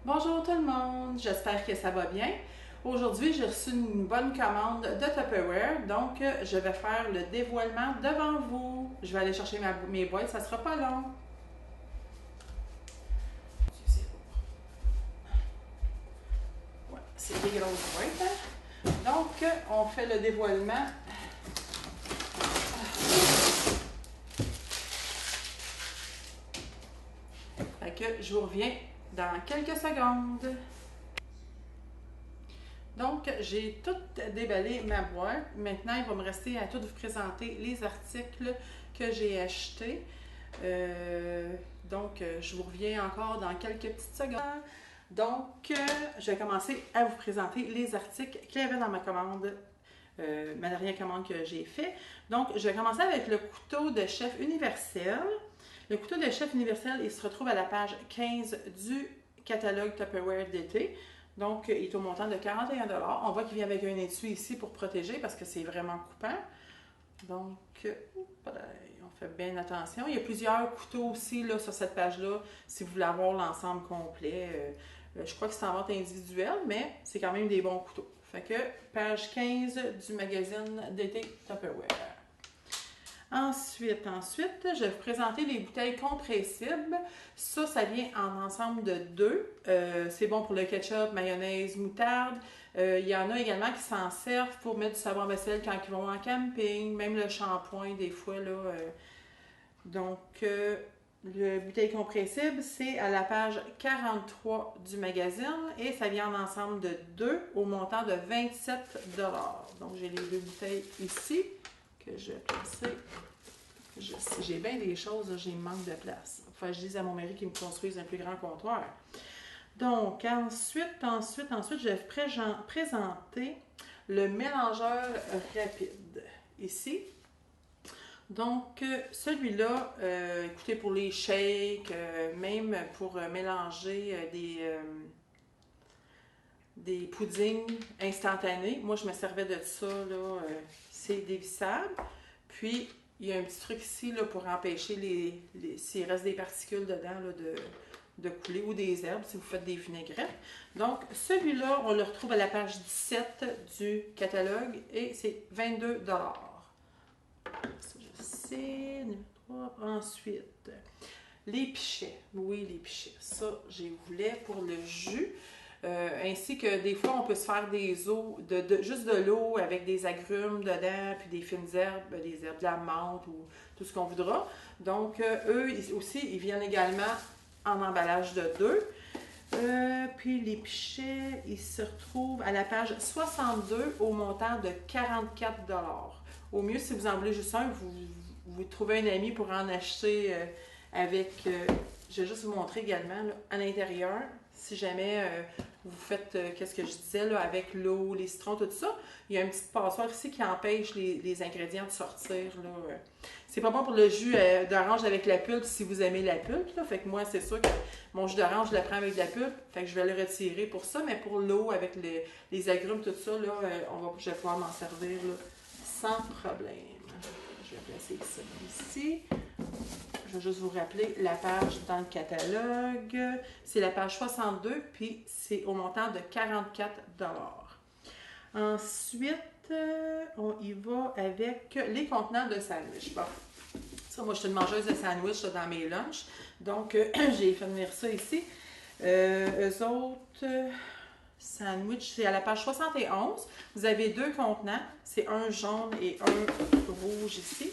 Bonjour tout le monde, j'espère que ça va bien. Aujourd'hui, j'ai reçu une bonne commande de Tupperware, donc je vais faire le dévoilement devant vous. Je vais aller chercher mes boîtes, ça sera pas long. Ouais, c'est des grosses boîtes, hein? Donc, on fait le dévoilement. Fait que je vous reviens dans quelques secondes. Donc, j'ai tout déballé ma boîte. Maintenant, il va me rester à tout vous présenter les articles que j'ai achetés. Je vous reviens encore dans quelques petites secondes. Donc, je vais commencer à vous présenter les articles qu'il y avait dans ma commande, ma dernière commande que j'ai faite. Donc, je vais commencer avec le couteau de chef universel. Le couteau de chef universel, il se retrouve à la page 15 du catalogue Tupperware d'été. Donc, il est au montant de 41 $. On voit qu'il vient avec un étui ici pour protéger parce que c'est vraiment coupant. Donc, on fait bien attention. Il y a plusieurs couteaux aussi là, sur cette page-là, si vous voulez avoir l'ensemble complet. Je crois que c'est en vente individuelle, mais c'est quand même des bons couteaux. Fait que, page 15 du magazine d'été Tupperware. Ensuite, je vais vous présenter les bouteilles compressibles. Ça vient en ensemble de deux. C'est bon pour le ketchup, mayonnaise, moutarde. Il y en a également qui s'en servent pour mettre du savon à vaisselle quand ils vont en camping, même le shampoing des fois. Là, le bouteille compressible, c'est à la page 43 du magazine et ça vient en ensemble de deux au montant de 27 $. Donc, j'ai les deux bouteilles ici que je vais placer. J'ai bien des choses, j'ai manque de place. Enfin, je dis à mon mari qu'il me construise un plus grand comptoir. Donc, ensuite, je vais présenter le mélangeur rapide ici. Donc, celui-là, écoutez, pour les shakes, même pour mélanger des puddings instantanés. Moi, je me servais de ça, là, c'est dévissable. Puis, il y a un petit truc ici là, pour empêcher s'il reste des particules dedans là, de couler ou des herbes si vous faites des vinaigrettes. Donc, celui-là, on le retrouve à la page 17 du catalogue et c'est 22 $. Ça, je sais. Numéro 3. Ensuite, les pichets. Oui, les pichets. Ça, j'ai voulu pour le jus. Ainsi que des fois, on peut se faire des eaux, juste de l'eau avec des agrumes dedans, puis des fines herbes, des herbes de la menthe ou tout ce qu'on voudra. Donc, eux aussi, ils viennent également en emballage de deux. Puis les pichets, ils se retrouvent à la page 62 au montant de 44 $. Au mieux, si vous en voulez juste un, vous trouvez un ami pour en acheter avec... je vais juste vous montrer également là, à l'intérieur, si jamais vous faites, qu'est-ce que je disais, là, avec l'eau, les citrons, tout ça, il y a une petite passoire ici qui empêche les ingrédients de sortir. Là. C'est pas bon pour le jus d'orange avec la pulpe si vous aimez la pulpe. Là. Fait que moi, c'est sûr que mon jus d'orange, je le prends avec de la pulpe. Fait que je vais le retirer pour ça. Mais pour l'eau, avec les agrumes, tout ça, là, je vais pouvoir m'en servir là, sans problème. Je vais placer ça ici. Je vais juste vous rappeler la page dans le catalogue. C'est la page 62, puis c'est au montant de 44 $. Ensuite, on y va avec les contenants de sandwich. Bon, ça, moi, je suis une mangeuse de sandwich là, dans mes lunchs. Donc, j'ai fait venir ça ici. Eux autres, sandwich, c'est à la page 71. Vous avez deux contenants. C'est un jaune et un rouge ici.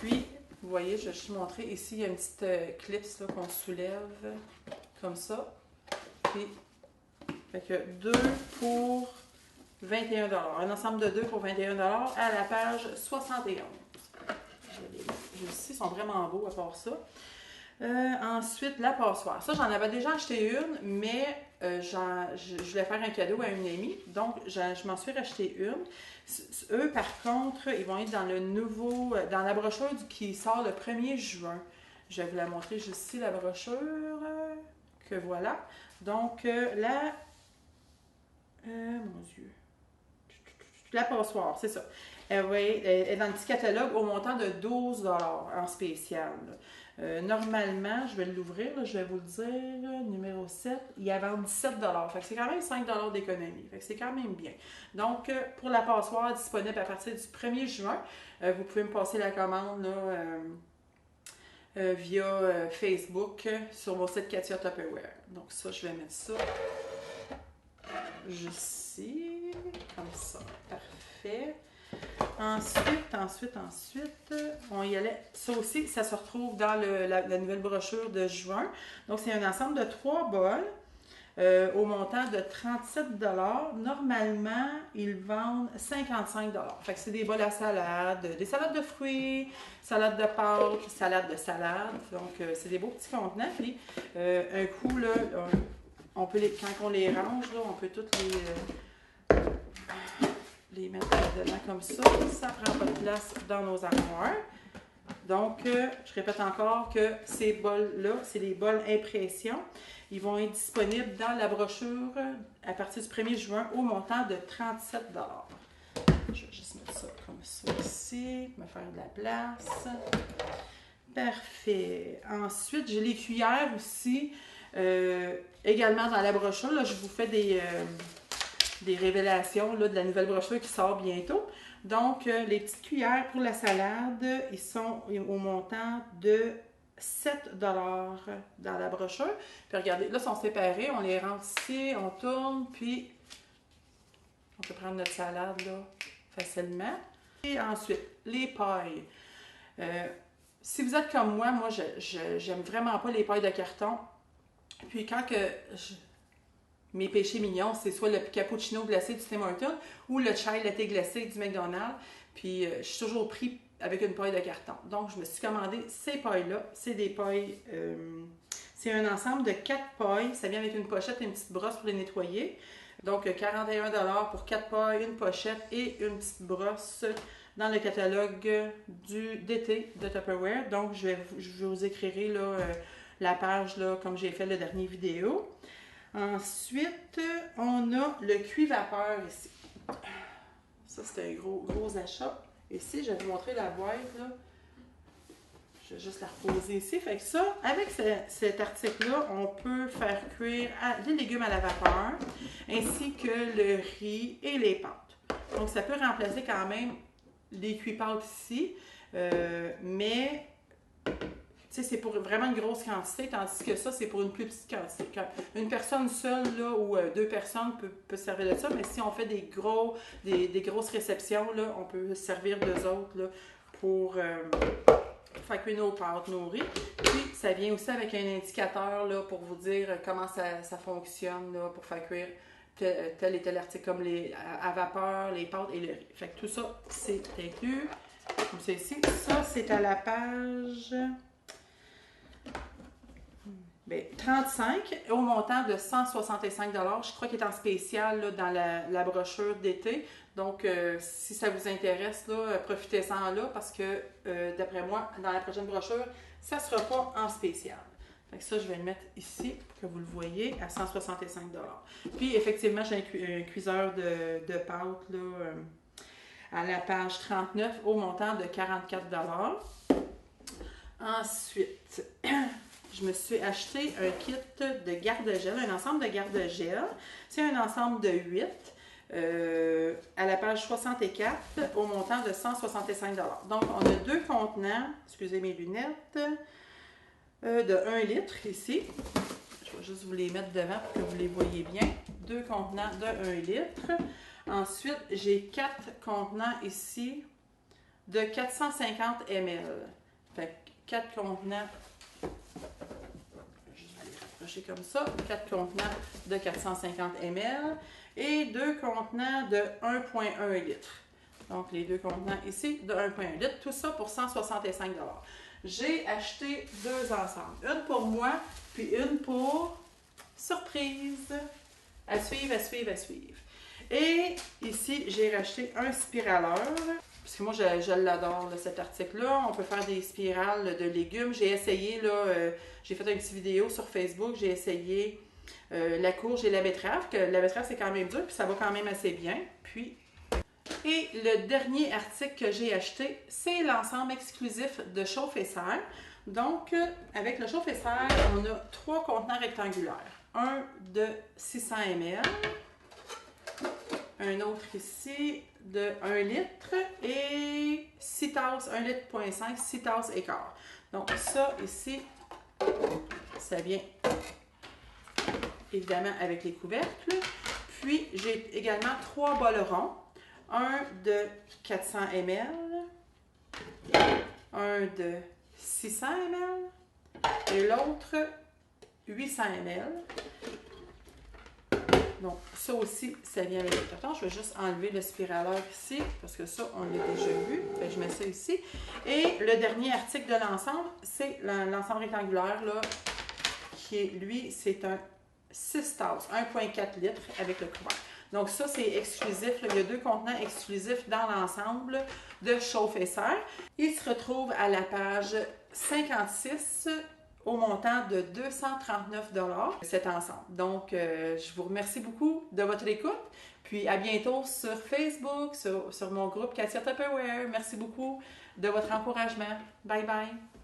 Puis, vous voyez, je vais juste montrer. Ici, il y a une petite clips qu'on soulève comme ça. Puis, fait que 2 pour 21 $. Un ensemble de 2 pour 21 $ à la page 71. Ici, ils sont vraiment beaux à part ça. Ensuite, la passoire. Ça, j'en avais déjà acheté une, mais je voulais faire un cadeau à une amie. Donc, je m'en suis racheté une. Eux, par contre, ils vont être dans le nouveau, dans la brochure qui sort le 1er juin. Je vais vous la montrer juste ici, la brochure, que voilà. Donc, mon Dieu. La passoire, c'est ça. Elle est dans le petit catalogue au montant de 12 $ en spécial. Normalement, je vais l'ouvrir, je vais vous le dire, numéro 7, il avait 17 $. Fait que c'est quand même 5 $ d'économie. Fait que c'est quand même bien. Donc, pour la passoire disponible à partir du 1er juin, vous pouvez me passer la commande là, via Facebook sur mon site Katia Tupperware. Donc ça, je vais mettre ça juste ici, comme ça. Parfait. Ensuite, on y allait. Ça aussi, ça se retrouve dans la nouvelle brochure de juin. Donc, c'est un ensemble de 3 bols au montant de 37 $. Normalement, ils vendent 55 $. Fait que c'est des bols à salade, des salades de fruits, salade de pâtes, salade de salade. Donc, c'est des beaux petits contenants. Puis, un coup, là, on peut quand on les range, là, on peut toutes les mettre dedans comme ça. Ça prend pas de place dans nos armoires. Donc, je répète encore que ces bols-là, c'est les bols impression. Ils vont être disponibles dans la brochure à partir du 1er juin au montant de 37 $. Je vais juste mettre ça comme ça ici, me faire de la place. Parfait. Ensuite, j'ai les cuillères aussi, également dans la brochure. Là, je vous fais des révélations là, de la nouvelle brochure qui sort bientôt. Donc, les petites cuillères pour la salade, ils sont au montant de 7 $ dans la brochure. Puis regardez, là, ils sont séparés. On les rentre ici, on tourne, puis on peut prendre notre salade là, facilement. Et ensuite, les pailles. Si vous êtes comme moi, j'aime vraiment pas les pailles de carton. Puis quand mes péchés mignons, c'est soit le cappuccino glacé du Tim Hortons ou le chai latte glacé du McDonald's. Puis je suis toujours pris avec une paille de carton. Donc, je me suis commandé ces pailles-là. C'est des pailles... c'est un ensemble de 4 pailles. Ça vient avec une pochette et une petite brosse pour les nettoyer. Donc, 41 $ pour 4 pailles, une pochette et une petite brosse dans le catalogue d'été de Tupperware. Donc, je vous écrirai là, la page là, comme j'ai fait la dernière vidéo. Ensuite, on a le cuit-vapeur ici. Ça, c'est un gros achat. Ici, je vais vous montrer la boîte. Là. Je vais juste la reposer ici. Fait que ça, avec cet article-là, on peut faire cuire des légumes à la vapeur, ainsi que le riz et les pâtes. Donc, ça peut remplacer quand même les cuits-pâtes ici, mais c'est pour vraiment une grosse quantité, tandis que ça, c'est pour une plus petite quantité. Une personne seule là, ou 2 personnes peut se servir de ça, mais si on fait des grosses réceptions, là, on peut se servir d'eux autres là, pour faire cuire nos pâtes, nos riz. Puis, ça vient aussi avec un indicateur là, pour vous dire comment ça fonctionne là, pour faire cuire tel et tel article, comme à vapeur, les pâtes et le riz. Fait que tout ça, c'est inclus. Comme c'est ici. Ça, c'est à la page... 35 au montant de 165 $. Je crois qu'il est en spécial là, dans la brochure d'été. Donc, si ça vous intéresse, profitez-en là parce que, d'après moi, dans la prochaine brochure, ça ne sera pas en spécial. Fait que ça, je vais le mettre ici pour que vous le voyez à 165 $. Puis, effectivement, j'ai un cuiseur de pâtes là, à la page 39 au montant de 44 $. Ensuite... je me suis acheté un kit de garde-gel, un ensemble de garde-gel. C'est un ensemble de 8 à la page 64 au montant de 165 $. Donc, on a 2 contenants, excusez mes lunettes, de 1 litre ici. Je vais juste vous les mettre devant pour que vous les voyez bien. 2 contenants de 1 litre. Ensuite, j'ai 4 contenants ici de 450 ml. Fait que 4 contenants... comme ça, 4 contenants de 450 ml et 2 contenants de 1,1 litre. Donc, les 2 contenants ici de 1,1 litre, tout ça pour 165 $. J'ai acheté 2 ensemble, une pour moi, puis une pour surprise. À suivre, à suivre, à suivre. Et ici, j'ai racheté un spiraleur. Parce que moi, je l'adore, cet article-là. On peut faire des spirales de légumes. J'ai essayé, là, j'ai fait une petite vidéo sur Facebook. J'ai essayé la courge et la betterave. La betterave, c'est quand même dur, puis ça va quand même assez bien. Et le dernier article que j'ai acheté, c'est l'ensemble exclusif de chauffe et serre. Donc, avec le chauffe-serre, on a 3 contenants rectangulaires. Un de 600 ml, un autre ici de 1 litre et 6 tasses, 1 litre, 0.5, 6 tasses et quart. Donc ça ici, ça vient évidemment avec les couvercles. Puis j'ai également 3 bols ronds, un de 400 ml, un de 600 ml et l'autre 800 ml. Donc, ça aussi, ça vient avec le carton. Je vais juste enlever le spiraleur ici, parce que ça, on l'a déjà vu. Fait que je mets ça ici. Et le dernier article de l'ensemble, c'est l'ensemble rectangulaire, là, qui est, lui, c'est un 6 tasses, 1,4 litres avec le couvercle. Donc, ça, c'est exclusif. Là. Il y a 2 contenants exclusifs dans l'ensemble de chauffe-serre. Il se retrouve à la page 56 au montant de 239 $ cet ensemble. Donc, je vous remercie beaucoup de votre écoute. Puis, à bientôt sur Facebook, sur mon groupe Katia Tupperware. Merci beaucoup de votre encouragement. Bye bye!